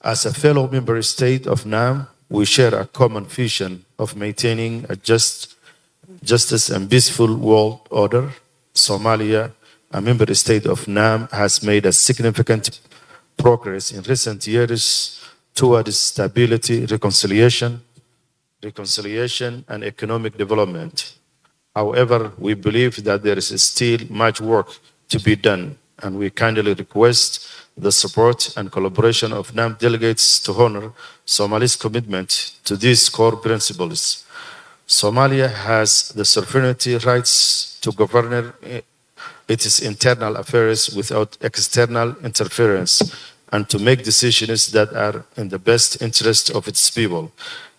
As a fellow member state of NAM, we share a common vision of maintaining a justice and peaceful world order. Somalia, a member state of NAM, has made a significant progress in recent years towards stability, reconciliation, and economic development. However, we believe that there is still much work to be done, and we kindly request the support and collaboration of NAM delegates to honor Somalia's commitment to these core principles. Somalia has the sovereignty rights to govern its internal affairs without external interference and to make decisions that are in the best interest of its people.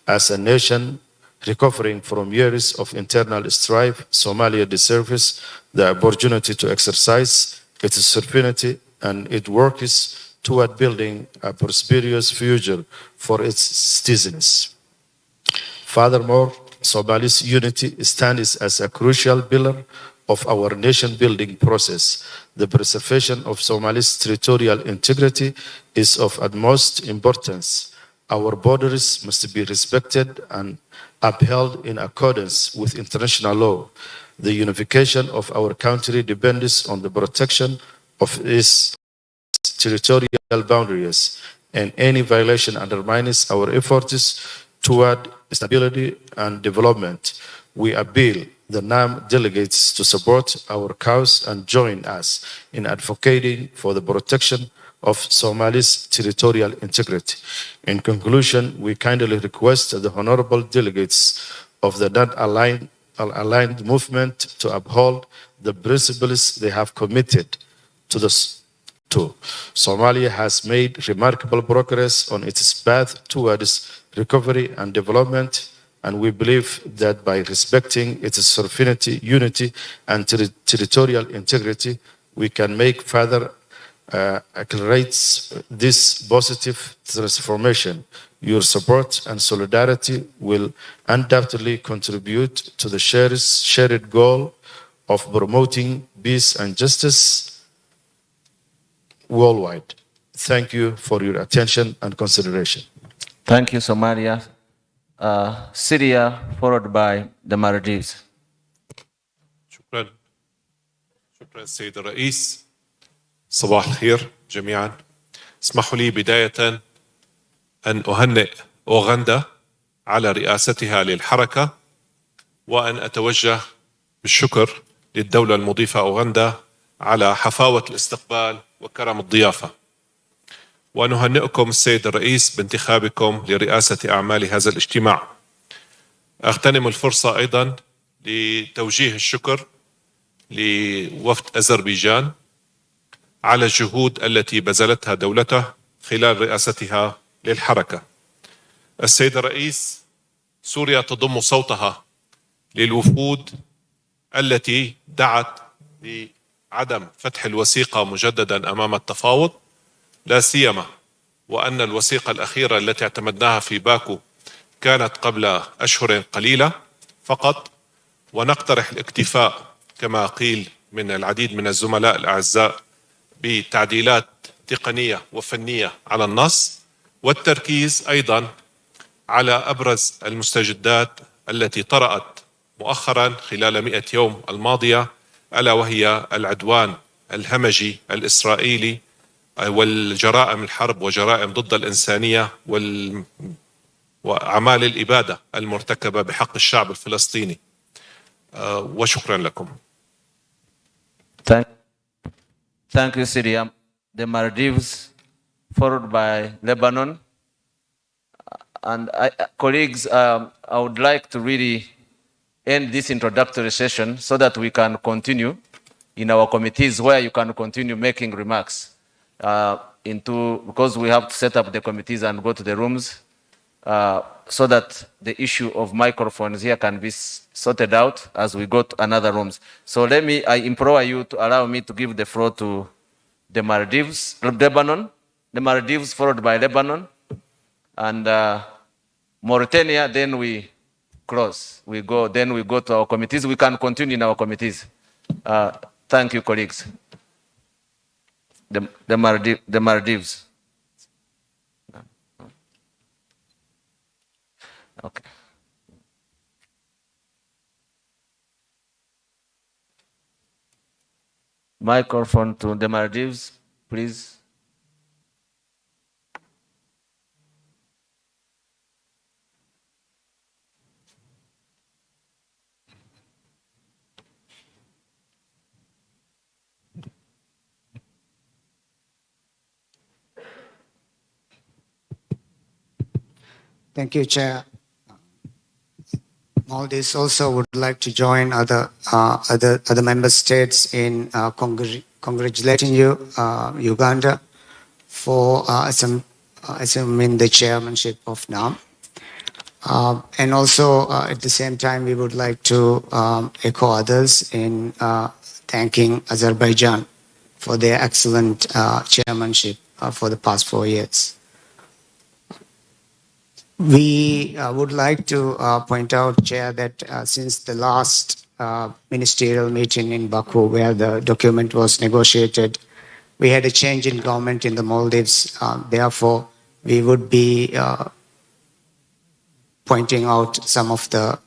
As a nation recovering from years of internal strife, Somalia deserves the opportunity to exercise its sovereignty and it works toward building a prosperous future for its citizens. Furthermore, Somalia's unity stands as a crucial pillar of our nation-building process. The preservation of Somalia's territorial integrity is of utmost importance. Our borders must be respected and upheld in accordance with international law. The unification of our country depends on the protection of its territorial boundaries, and any violation undermines our efforts toward stability and development. We appeal the NAM delegates to support our cause and join us in advocating for the protection of Somalia's territorial integrity. In conclusion, we kindly request the honorable delegates of the non-aligned movement to uphold the principles they have committed to. Somalia has made remarkable progress on its path towards recovery and development, and we believe that by respecting its sovereignty, unity, and territorial integrity, we can make further accelerate this positive transformation. Your support and solidarity will undoubtedly contribute to the shared goal of promoting peace and justice worldwide. Thank you for your attention and consideration. Thank you, Somalia. Syria, followed by the Maldives. شكرا السيد الرئيس. صباح الخير جميعا. اسمحوا لي بداية أن أهنئ أوغندا على رئاستها للحركة، وأن أتوجه بالشكر للدولة المضيفة أوغندا على حفاوة الاستقبال وكرم الضيافة. ونهنئكم السيد الرئيس بانتخابكم لرئاسة أعمال هذا الاجتماع. أغتنم الفرصة أيضا لتوجيه الشكر لوفد أذربيجان على الجهود التي بذلتها دولته خلال رئاستها للحركة. السيد الرئيس، سوريا تضم صوتها للوفود التي دعت بعدم فتح الوثيقة مجددا أمام التفاوض، لا سيما وأن الوثيقة الأخيرة التي اعتمدناها في باكو كانت قبل أشهر قليلة فقط، ونقترح الاكتفاء كما قيل من العديد من الزملاء الأعزاء بتعديلات تقنية وفنية على النص، والتركيز أيضا على أبرز المستجدات التي طرأت مؤخرا خلال 100 يوم الماضية، ألا وهي العدوان الهمجي الإسرائيلي والجرائم الحرب وجرائم ضد الإنسانية وأعمال الإبادة المرتكبة بحق الشعب الفلسطيني. وشكرا لكم. Thank you, Syria. The Maldives, followed by Lebanon. And colleagues, I would like to really end this introductory session so that we can continue in our committees where you can continue making remarks because we have to set up the committees and go to the rooms so that the issue of microphones here can be sorted out as we go to another rooms. So I implore you to allow me to give the floor to the Maldives, Lebanon, the Maldives followed by Lebanon, and Mauritania, then we close. Then we go to our committees. We can continue in our committees. Thank you, colleagues. The Maldives. Okay. Microphone to the Maldives, please. Thank you, Chair. Maldives also would like to join other member states in congratulating you, Uganda, for assuming the chairmanship of NAM. And also, at the same time, we would like to echo others in thanking Azerbaijan for their excellent chairmanship for the past 4 years. We would like to point out, Chair, that since the last ministerial meeting in Baku, where the document was negotiated, we had a change in government in the Maldives. Therefore, we would be pointing out some of the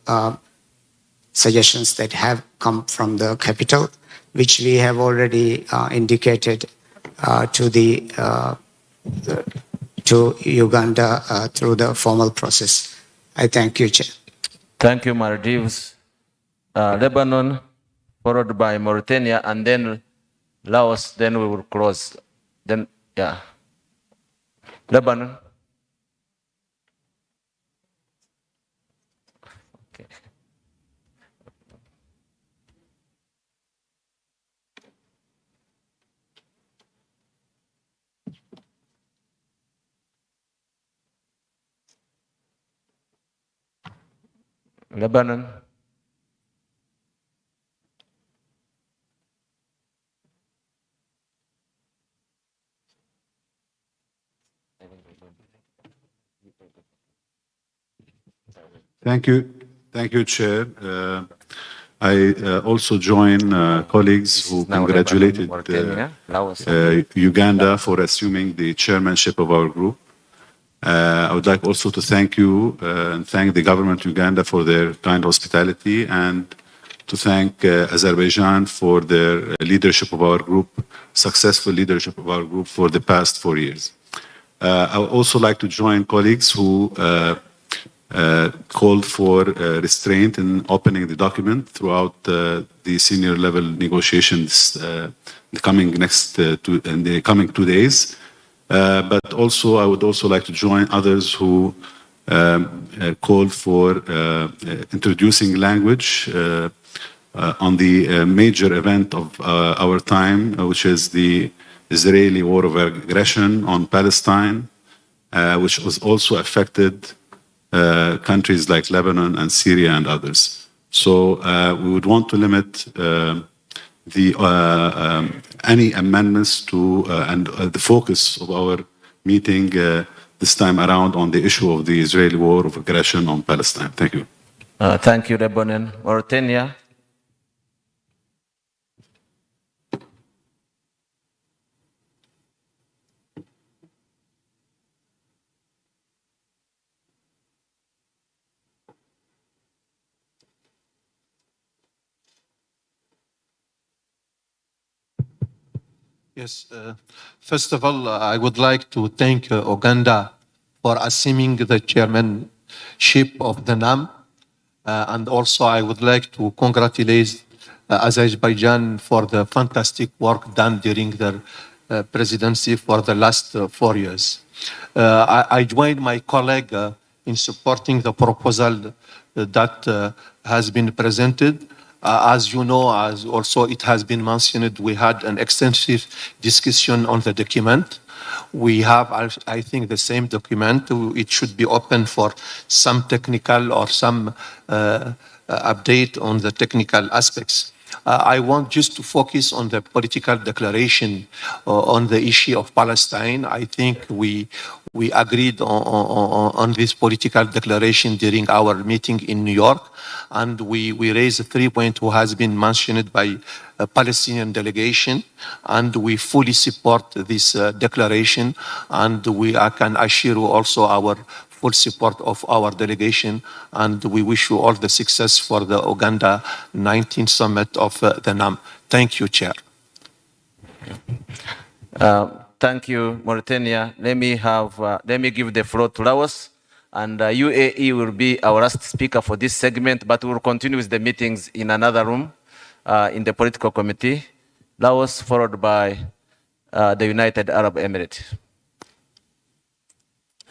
suggestions that have come from the capital, which we have already indicated to Uganda through the formal process. I thank you, Chair. Thank you, Maldives. Lebanon, followed by Mauritania, and then Laos, then we will close. Then, yeah. Lebanon. Okay. Lebanon. Thank you, Chair. I also join colleagues who congratulated Uganda for assuming the chairmanship of our group. I would like also to thank you and thank the government of Uganda for their kind hospitality, and to thank Azerbaijan for their leadership of our group, successful leadership of our group for the past 4 years. I would also like to join colleagues who called for restraint in opening the document throughout the senior level negotiations in the coming 2 days. But also, I would also like to join others who called for introducing language on the major event of our time, which is the Israeli war of aggression on Palestine, which was also affected countries like Lebanon and Syria and others. So we would want to limit any amendments to and the focus of our meeting this time around on the issue of the Israeli war of aggression on Palestine. Thank you. Thank you, Lebanon. Mauritania. Yes. First of all, I would like to thank Uganda for assuming the chairmanship of the NAM. And also, I would like to congratulate Azerbaijan for the fantastic work done during their presidency for the last 4 years. I joined my colleague in supporting the proposal that has been presented. As you know, as also it has been mentioned, we had an extensive discussion on the document. We have, I think, the same document. It should be open for some technical or some update on the technical aspects. I want just to focus on the political declaration on the issue of Palestine. I think we agreed on this political declaration during our meeting in New York, and we raised 3 points who has been mentioned by a Palestinian delegation, and we fully support this declaration, and I can assure you also our full support of our delegation, and we wish you all the success for the Uganda 19th Summit of the NAM. Thank you, Chair. Thank you, Mauritania. Let me give the floor to Laos, and UAE will be our last speaker for this segment, but we will continue with the meetings in another room in the political committee. Laos, followed by the United Arab Emirates.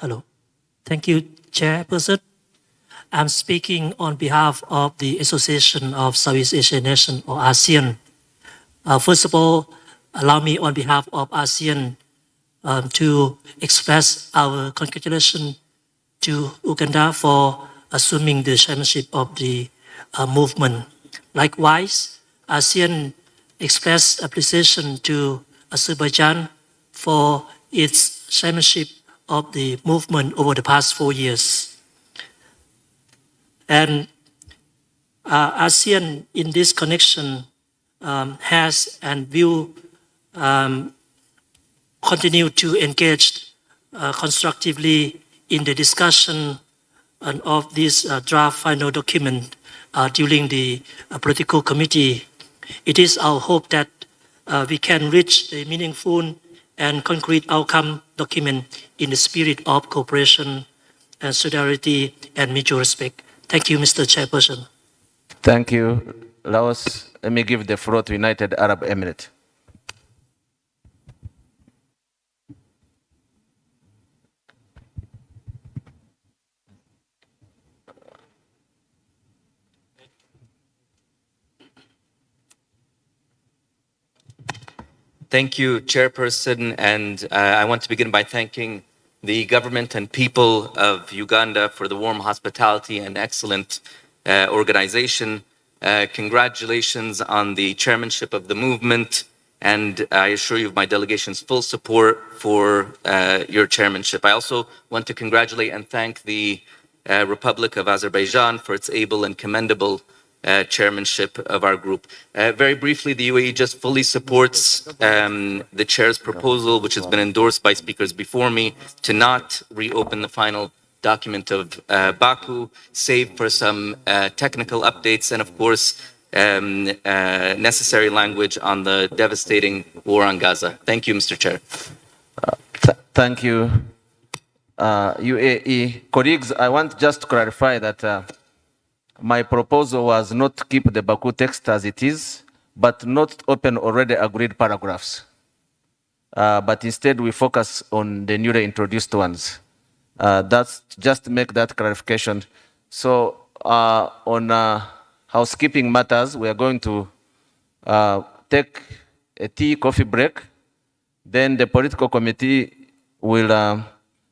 Hello. Thank you, Chairperson. I'm speaking on behalf of the Association of Southeast Asian Nations, or ASEAN. First of all, allow me on behalf of ASEAN to express our congratulations to Uganda for assuming the chairmanship of the movement. Likewise, ASEAN expressed appreciation to Azerbaijan for its chairmanship of the movement over the past 4 years. And ASEAN in this connection has and will continue to engage constructively in the discussion of this draft final document during the political committee. It is our hope that we can reach a meaningful and concrete outcome document in the spirit of cooperation and solidarity and mutual respect. Thank you, Mr. Chairperson. Thank you, Laos. Let me give the floor to United Arab Emirates. Thank you, Chairperson, and I want to begin by thanking the government and people of Uganda for the warm hospitality and excellent organization. Congratulations on the chairmanship of the movement, and I assure you of my delegation's full support for your chairmanship. I also want to congratulate and thank the Republic of Azerbaijan for its able and commendable chairmanship of our group. Very briefly, the UAE just fully supports the chair's proposal, which has been endorsed by speakers before me, to not reopen the final document of Baku, save for some technical updates and, of course, necessary language on the devastating war on Gaza. Thank you, Mr. Chair. Thank you, UAE. Colleagues, I want just to clarify that my proposal was not to keep the Baku text as it is, but not open already agreed paragraphs. But instead, we focus on the newly introduced ones. That's just to make that clarification. So on housekeeping matters, we are going to take a tea, coffee break. Then the political committee will,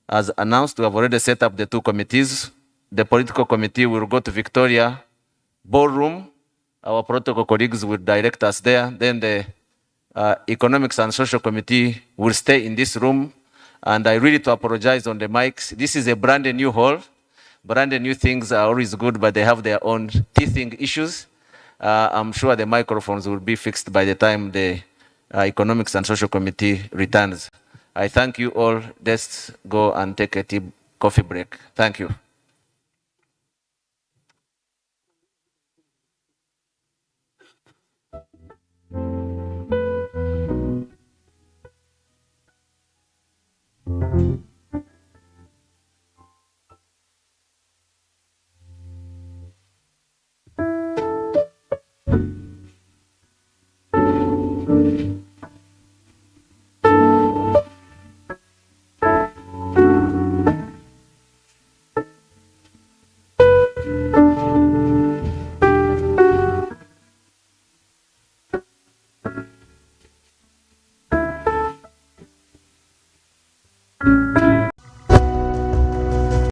as announced, we have already set up the 2 committees. The political committee will go to Victoria Ballroom. Our protocol colleagues will direct us there. Then the Economics and Social Committee will stay in this room. And I really to apologize on the mics. This is a brand new hall. Brand new things are always good, but they have their own teething issues. I'm sure the microphones will be fixed by the time the Economics and Social Committee returns. I thank you all. Let's go and take a tea, coffee break. Thank you.